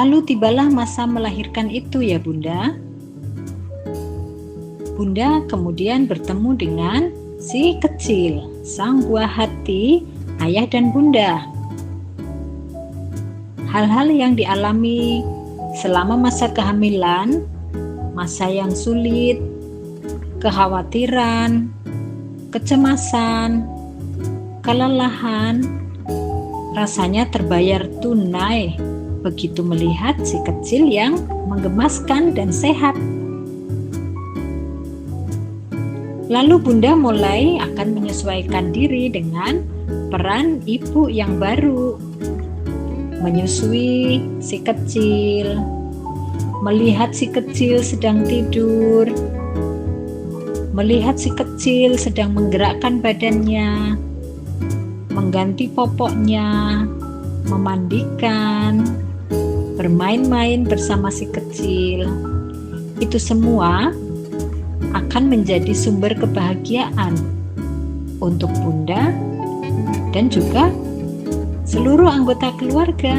Lalu tibalah masa melahirkan itu ya Bunda. Bunda kemudian bertemu dengan si kecil, sang buah hati ayah dan bunda. Hal-hal yang dialami selama masa kehamilan, masa yang sulit, kekhawatiran, kecemasan, kelelahan, rasanya terbayar tunai begitu melihat si kecil yang menggemaskan dan sehat. Lalu Bunda mulai akan menyesuaikan diri dengan peran ibu yang baru. Menyusui si kecil, melihat si kecil sedang tidur, melihat si kecil sedang menggerakkan badannya, mengganti popoknya, memandikan, bermain-main bersama si kecil. Itu semua akan menjadi sumber kebahagiaan untuk Bunda dan juga seluruh anggota keluarga.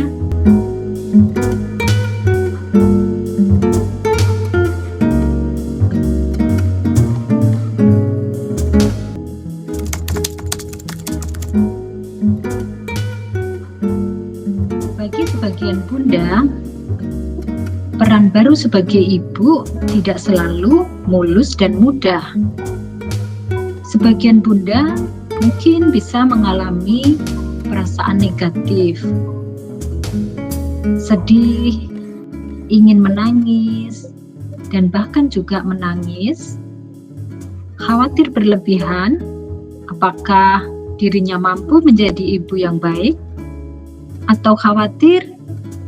Bagi sebagian Bunda, peran baru sebagai ibu tidak selalu mulus dan mudah. Sebagian Bunda mungkin bisa mengalami perasaan negatif, sedih, ingin menangis, dan bahkan juga menangis, khawatir berlebihan apakah dirinya mampu menjadi ibu yang baik, atau khawatir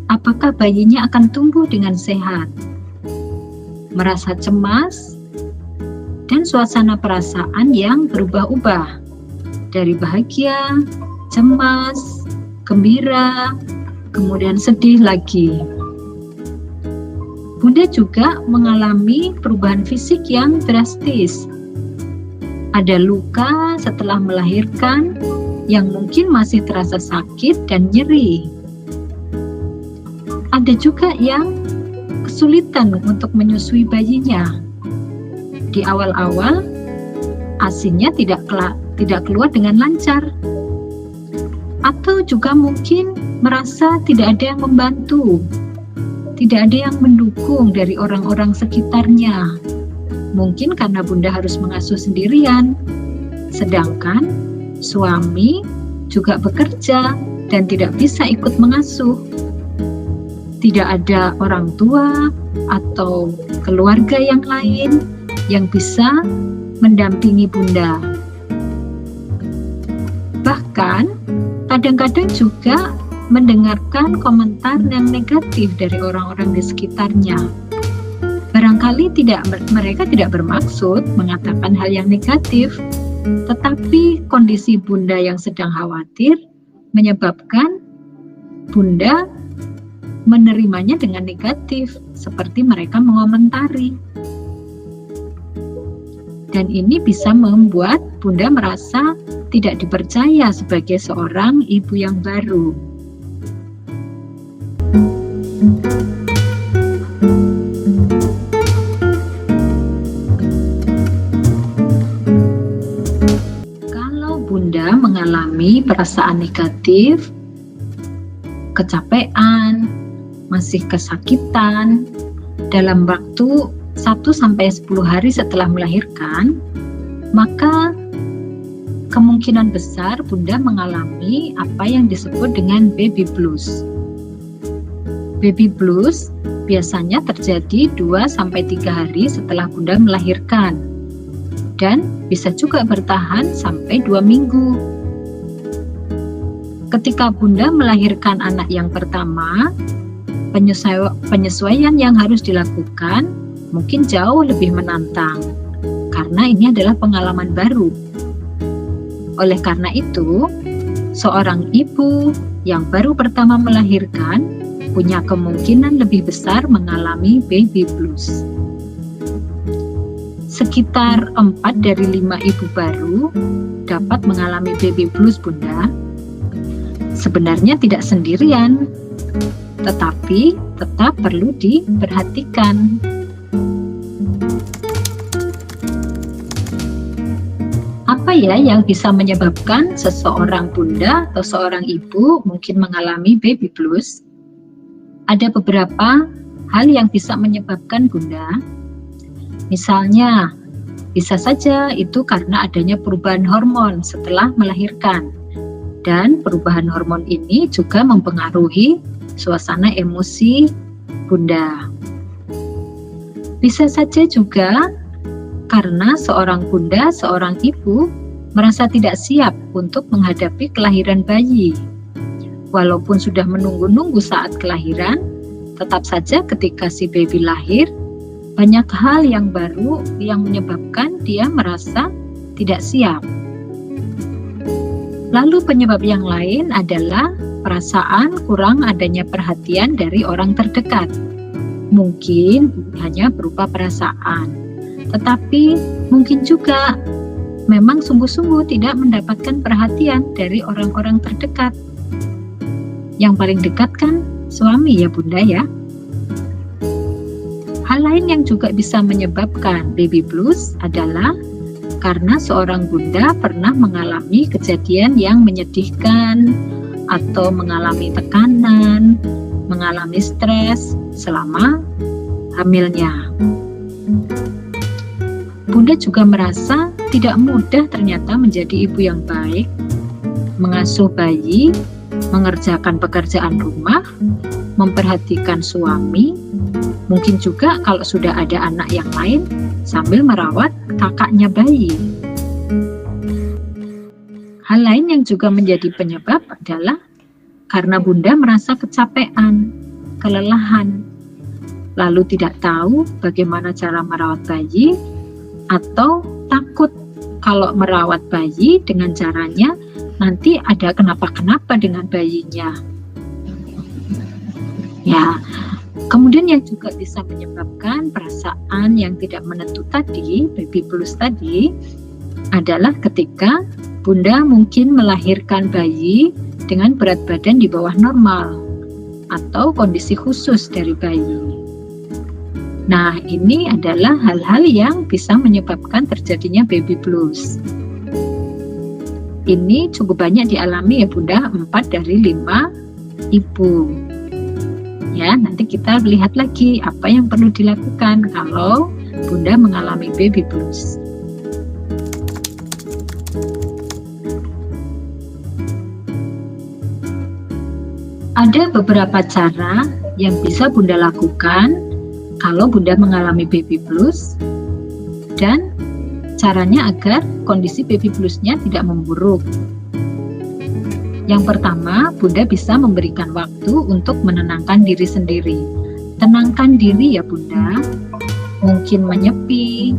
apakah bayinya akan tumbuh dengan sehat, merasa cemas, dan suasana perasaan yang berubah-ubah dari bahagia, cemas, gembira, kemudian sedih lagi. Bunda juga mengalami perubahan fisik yang drastis. Ada luka setelah melahirkan yang mungkin masih terasa sakit dan nyeri. Ada juga yang kesulitan untuk menyusui bayinya. Di awal-awal, ASInya tidak keluar dengan lancar. Atau juga mungkin merasa tidak ada yang membantu, tidak ada yang mendukung dari orang-orang sekitarnya. Mungkin karena Bunda harus mengasuh sendirian, sedangkan suami juga bekerja dan tidak bisa ikut mengasuh. Tidak ada orang tua atau keluarga yang lain yang bisa mendampingi Bunda. Bahkan kadang-kadang juga mendengarkan komentar yang negatif dari orang-orang di sekitarnya. Barangkali mereka tidak bermaksud mengatakan hal yang negatif, tetapi kondisi Bunda yang sedang khawatir menyebabkan Bunda menerimanya dengan negatif, seperti mereka mengomentari. Dan ini bisa membuat Bunda merasa tidak dipercaya sebagai seorang ibu yang baru. Kalau Bunda mengalami perasaan negatif, kecapean, masih kesakitan dalam waktu 1-10 hari setelah melahirkan, maka kemungkinan besar Bunda mengalami apa yang disebut dengan baby blues. Baby blues biasanya terjadi 2-3 hari setelah Bunda melahirkan dan bisa juga bertahan sampai 2 minggu. Ketika Bunda melahirkan anak yang pertama, penyesuaian yang harus dilakukan mungkin jauh lebih menantang karena ini adalah pengalaman baru. Oleh karena itu, seorang ibu yang baru pertama melahirkan punya kemungkinan lebih besar mengalami baby blues. Sekitar 4 dari 5 ibu baru dapat mengalami baby blues, Bunda. Sebenarnya tidak sendirian. tetapi tetap perlu diperhatikan. Apa ya yang bisa menyebabkan seseorang bunda atau seorang ibu mungkin mengalami baby blues? Ada beberapa hal yang bisa menyebabkan bunda. Misalnya, bisa saja itu karena adanya perubahan hormon setelah melahirkan. Dan perubahan hormon ini juga mempengaruhi suasana emosi bunda. Bisa saja juga karena seorang bunda, seorang ibu merasa tidak siap untuk menghadapi kelahiran bayi. Walaupun sudah menunggu-nunggu saat kelahiran, tetap saja ketika si baby lahir, banyak hal yang baru yang menyebabkan dia merasa tidak siap. Lalu penyebab yang lain adalah perasaan kurang adanya perhatian dari orang terdekat. Mungkin hanya berupa perasaan. Tetapi mungkin juga memang sungguh-sungguh tidak mendapatkan perhatian dari orang-orang terdekat. Yang paling dekat kan suami ya bunda ya. Hal lain yang juga bisa menyebabkan baby blues adalah karena seorang bunda pernah mengalami kejadian yang menyedihkan atau mengalami tekanan, mengalami stres selama hamilnya. Bunda juga merasa tidak mudah ternyata menjadi ibu yang baik, mengasuh bayi, mengerjakan pekerjaan rumah, memperhatikan suami, mungkin juga kalau sudah ada anak yang lain sambil merawat kakaknya bayi. Hal lain yang juga menjadi penyebab adalah karena bunda merasa kecapean, kelelahan, lalu tidak tahu bagaimana cara merawat bayi, atau takut kalau merawat bayi dengan caranya nanti ada kenapa-kenapa dengan bayinya. Ya, kemudian yang juga bisa menyebabkan perasaan yang tidak menentu tadi, baby blues tadi, adalah ketika bunda mungkin melahirkan bayi dengan berat badan di bawah normal atau kondisi khusus dari bayi. Nah, ini adalah hal-hal yang bisa menyebabkan terjadinya baby blues. Ini cukup banyak dialami ya bunda, 4 dari 5 ibu. Ya, nanti kita lihat lagi apa yang perlu dilakukan kalau bunda mengalami baby blues. Ada beberapa cara yang bisa bunda lakukan kalau bunda mengalami baby blues, dan caranya agar kondisi baby bluesnya tidak memburuk. Yang pertama, bunda bisa memberikan waktu untuk menenangkan diri sendiri. Tenangkan diri ya bunda, mungkin menyepi,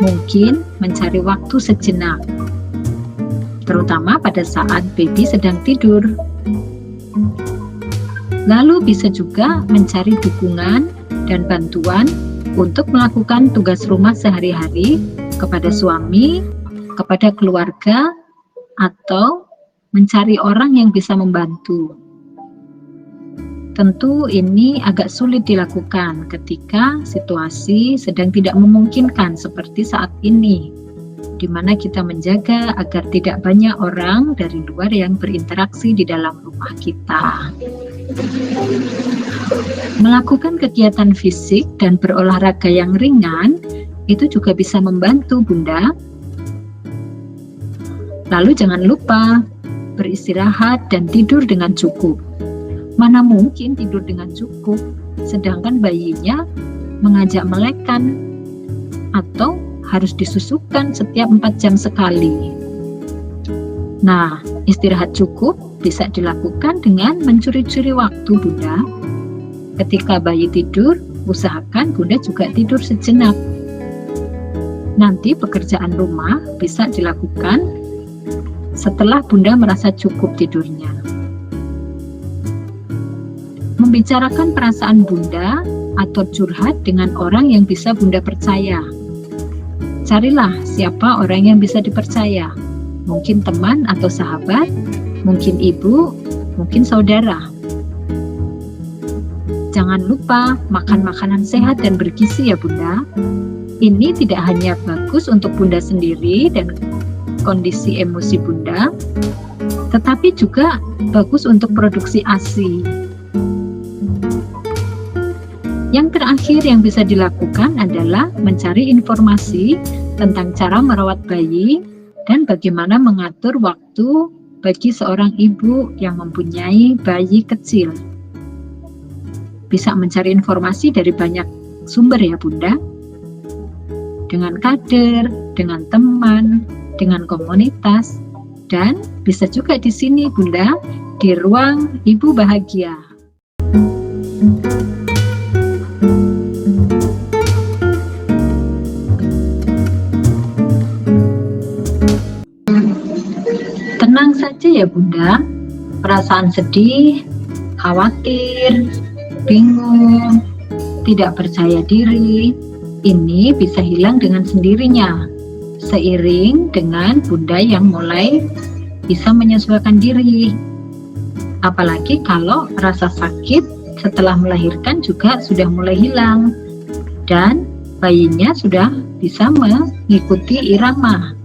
mungkin mencari waktu sejenak, terutama pada saat baby sedang tidur. Lalu bisa juga mencari dukungan dan bantuan untuk melakukan tugas rumah sehari-hari kepada suami, kepada keluarga, atau mencari orang yang bisa membantu. Tentu ini agak sulit dilakukan ketika situasi sedang tidak memungkinkan seperti saat ini, di mana kita menjaga agar tidak banyak orang dari luar yang berinteraksi di dalam rumah kita. Melakukan kegiatan fisik dan berolahraga yang ringan itu juga bisa membantu bunda. Lalu jangan lupa beristirahat dan tidur dengan cukup. Mana mungkin tidur dengan cukup sedangkan bayinya mengajak melekan atau harus disusukan setiap 4 jam sekali. Nah, istirahat cukup bisa dilakukan dengan mencuri-curi waktu bunda. Ketika bayi tidur, usahakan bunda juga tidur sejenak. Nanti pekerjaan rumah bisa dilakukan setelah bunda merasa cukup tidurnya. Membicarakan perasaan bunda atau curhat dengan orang yang bisa bunda percaya. Carilah siapa orang yang bisa dipercaya. Mungkin teman atau sahabat, mungkin ibu, mungkin saudara. Jangan lupa makan makanan sehat dan bergizi ya Bunda. Ini tidak hanya bagus untuk Bunda sendiri dan kondisi emosi Bunda, tetapi juga bagus untuk produksi ASI. Yang terakhir yang bisa dilakukan adalah mencari informasi tentang cara merawat bayi dan bagaimana mengatur waktu bagi seorang ibu yang mempunyai bayi kecil. Bisa mencari informasi dari banyak sumber ya Bunda, dengan kader, dengan teman, dengan komunitas, dan bisa juga di sini Bunda, di ruang Ibu Bahagia. Tenang saja ya Bunda, perasaan sedih, khawatir, bingung, tidak percaya diri, ini bisa hilang dengan sendirinya, seiring dengan Bunda yang mulai bisa menyesuaikan diri. Apalagi kalau rasa sakit setelah melahirkan juga sudah mulai hilang, dan bayinya sudah bisa mengikuti irama.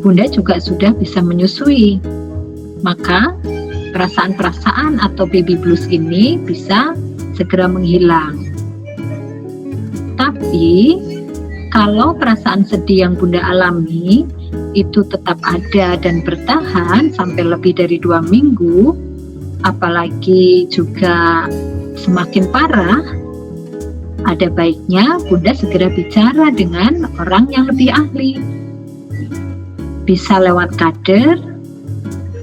Bunda juga sudah bisa menyusui, maka perasaan-perasaan atau baby blues ini bisa segera menghilang. Tapi kalau perasaan sedih yang Bunda alami itu tetap ada dan bertahan sampai lebih dari 2 minggu, apalagi juga semakin parah, ada baiknya Bunda segera bicara dengan orang yang lebih ahli. Bisa lewat kader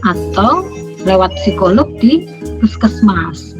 atau lewat psikolog di puskesmas.